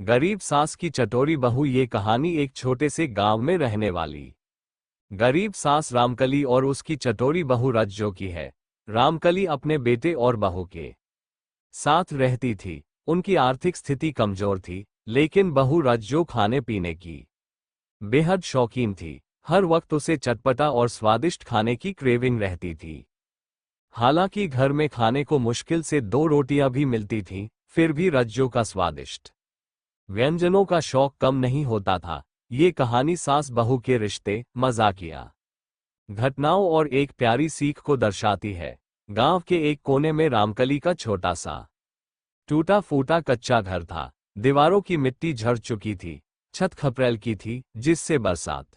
गरीब सास की चटोरी बहू। ये कहानी एक छोटे से गांव में रहने वाली गरीब सास रामकली और उसकी चटोरी बहू रज्जो की है। रामकली अपने बेटे और बहू के साथ रहती थी। उनकी आर्थिक स्थिति कमजोर थी, लेकिन बहू रज्जो खाने पीने की बेहद शौकीन थी। हर वक्त उसे चटपटा और स्वादिष्ट खाने की क्रेविंग रहती थी। हालांकि घर में खाने को मुश्किल से 2 रोटियां भी मिलती थीं, फिर भी रज्जो का स्वादिष्ट व्यंजनों का शौक कम नहीं होता था। ये कहानी सास बहू के रिश्ते, मजाकिया घटनाओं और एक प्यारी सीख को दर्शाती है। गांव के एक कोने में रामकली का छोटा सा टूटा फूटा कच्चा घर था। दीवारों की मिट्टी झड़ चुकी थी, छत खपरेल की थी जिससे बरसात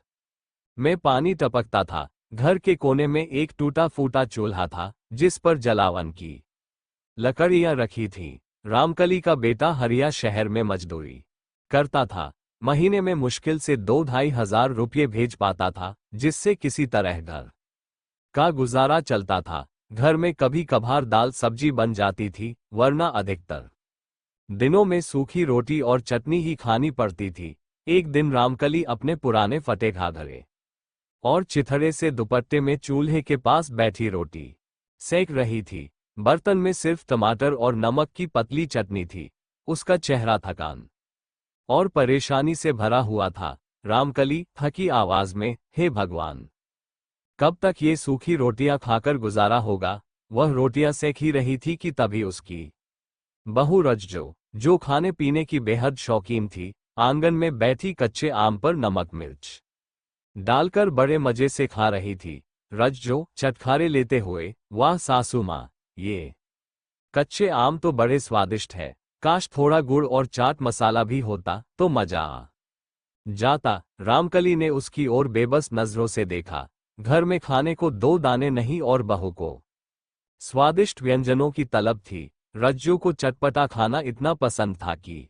में पानी टपकता था। घर के कोने में एक टूटा फूटा चूल्हा था जिस पर जलावन की लकड़ियां रखी थीं। रामकली का बेटा हरिया शहर में मजदूरी करता था। महीने में मुश्किल से 2-2.5 हजार रुपये भेज पाता था, जिससे किसी तरह घर का गुजारा चलता था। घर में कभी कभार दाल सब्जी बन जाती थी, वरना अधिकतर दिनों में सूखी रोटी और चटनी ही खानी पड़ती थी। एक दिन रामकली अपने पुराने फटे घाघरे और चिथड़े से दुपट्टे में चूल्हे के पास बैठी रोटी सेक रही थी। बर्तन में सिर्फ टमाटर और नमक की पतली चटनी थी। उसका चेहरा थकान और परेशानी से भरा हुआ था। रामकली थकी आवाज में, हे भगवान, कब तक ये सूखी रोटियां खाकर गुजारा होगा। वह रोटियां सेक ही रही थी कि तभी उसकी बहू रज्जो, जो खाने पीने की बेहद शौकीन थी, आंगन में बैठी कच्चे आम पर नमक मिर्च डालकर बड़े मजे से खा रही थी। रज्जो चटखारे लेते हुए, वाह सासू माँ, ये कच्चे आम तो बड़े स्वादिष्ट है। काश थोड़ा गुड़ और चाट मसाला भी होता तो मजा आ जाता। रामकली ने उसकी ओर बेबस नजरों से देखा। घर में खाने को 2 दाने नहीं और बहू को स्वादिष्ट व्यंजनों की तलब थी। रज्जो को चटपटा खाना इतना पसंद था कि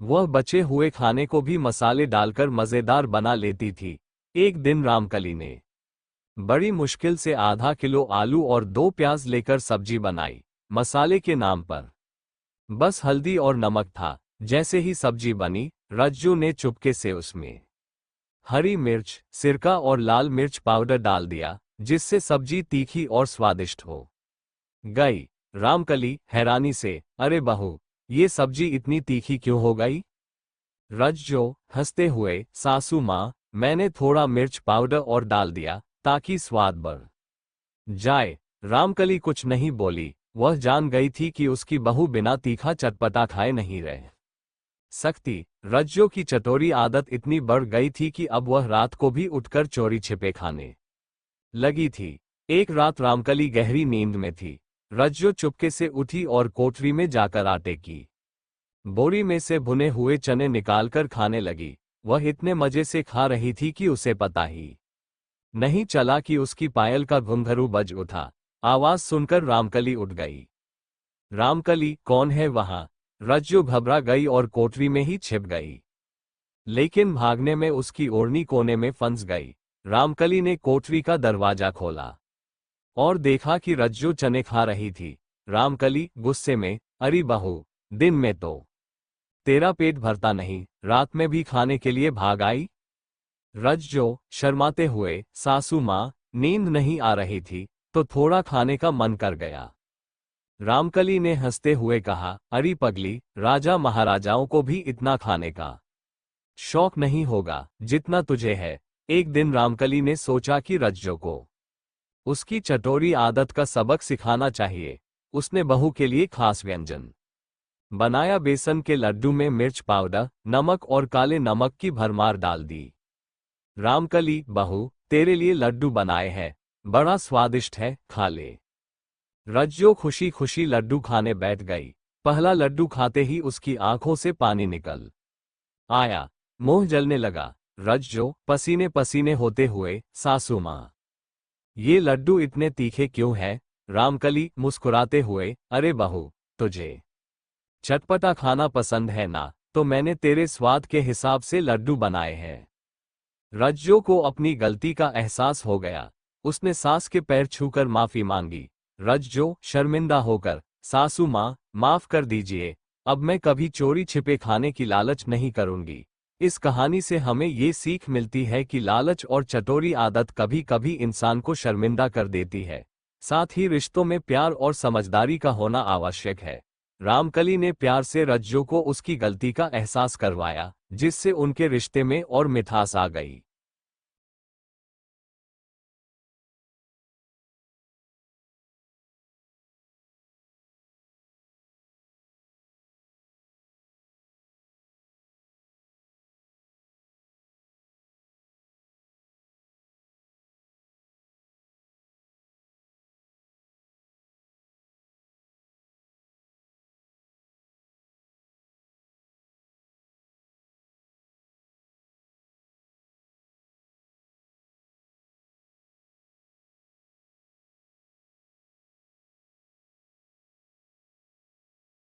वह बचे हुए खाने को भी मसाले डालकर मजेदार बना लेती थी। एक दिन रामकली ने बड़ी मुश्किल से आधा किलो आलू और 2 प्याज लेकर सब्जी बनाई। मसाले के नाम पर बस हल्दी और नमक था। जैसे ही सब्जी बनी, रज्जू ने चुपके से उसमें हरी मिर्च, सिरका और लाल मिर्च पाउडर डाल दिया, जिससे सब्जी तीखी और स्वादिष्ट हो गई। रामकली हैरानी से, अरे बहू, ये सब्जी इतनी तीखी क्यों हो गई? रज्जो हंसते हुए, सासू माँ, मैंने थोड़ा मिर्च पाउडर और डाल दिया ताकि स्वाद बढ़ जाए। रामकली कुछ नहीं बोली। वह जान गई थी कि उसकी बहू बिना तीखा चटपटा खाए नहीं रह सकती। रज्जो की चटोरी आदत इतनी बढ़ गई थी कि अब वह रात को भी उठकर चोरी छिपे खाने लगी थी। एक रात रामकली गहरी नींद में थी। रज्जो चुपके से उठी और कोठरी में जाकर आटे की बोरी में से भुने हुए चने निकालकर खाने लगी। वह इतने मजे से खा रही थी कि उसे पता ही नहीं चला कि उसकी पायल का घुंघरू बज उठा। आवाज सुनकर रामकली उठ गई। रामकली, कौन है वहां? रज्जो घबरा गई और कोठरी में ही छिप गई, लेकिन भागने में उसकी ओढ़नी कोने में फंस गई। रामकली ने कोठरी का दरवाजा खोला और देखा कि रज्जो चने खा रही थी। रामकली गुस्से में, अरे बहू, दिन में तो तेरा पेट भरता नहीं, रात में भी खाने के लिए भाग आई? रज्जो शर्माते हुए, सासू माँ, नींद नहीं आ रही थी तो थोड़ा खाने का मन कर गया। रामकली ने हंसते हुए कहा, अरे पगली, राजा महाराजाओं को भी इतना खाने का शौक नहीं होगा जितना तुझे है। एक दिन रामकली ने सोचा कि रज्जो को उसकी चटोरी आदत का सबक सिखाना चाहिए। उसने बहू के लिए खास व्यंजन बनाया। बेसन के लड्डू में मिर्च पाउडर, नमक और काले नमक की भरमार डाल दी। रामकली, बहू, तेरे लिए लड्डू बनाए हैं, बड़ा स्वादिष्ट है, खा ले। रज्जो खुशी खुशी लड्डू खाने बैठ गई। पहला लड्डू खाते ही उसकी आंखों से पानी निकल आया, मुंह जलने लगा। रज्जो पसीने पसीने होते हुए, सासू माँ, ये लड्डू इतने तीखे क्यों हैं? रामकली मुस्कुराते हुए, अरे बहू, तुझे चटपटा खाना पसंद है ना, तो मैंने तेरे स्वाद के हिसाब से लड्डू बनाए हैं। रज्जो को अपनी गलती का एहसास हो गया। उसने सास के पैर छूकर माफी मांगी। रज्जो शर्मिंदा होकर, सासू माँ, माफ कर दीजिए, अब मैं कभी चोरी छिपे खाने की लालच नहीं करूंगी। इस कहानी से हमें ये सीख मिलती है कि लालच और चटोरी आदत कभी कभी इंसान को शर्मिंदा कर देती है। साथ ही रिश्तों में प्यार और समझदारी का होना आवश्यक है। रामकली ने प्यार से रज्जो को उसकी गलती का एहसास करवाया, जिससे उनके रिश्ते में और मिठास आ गई।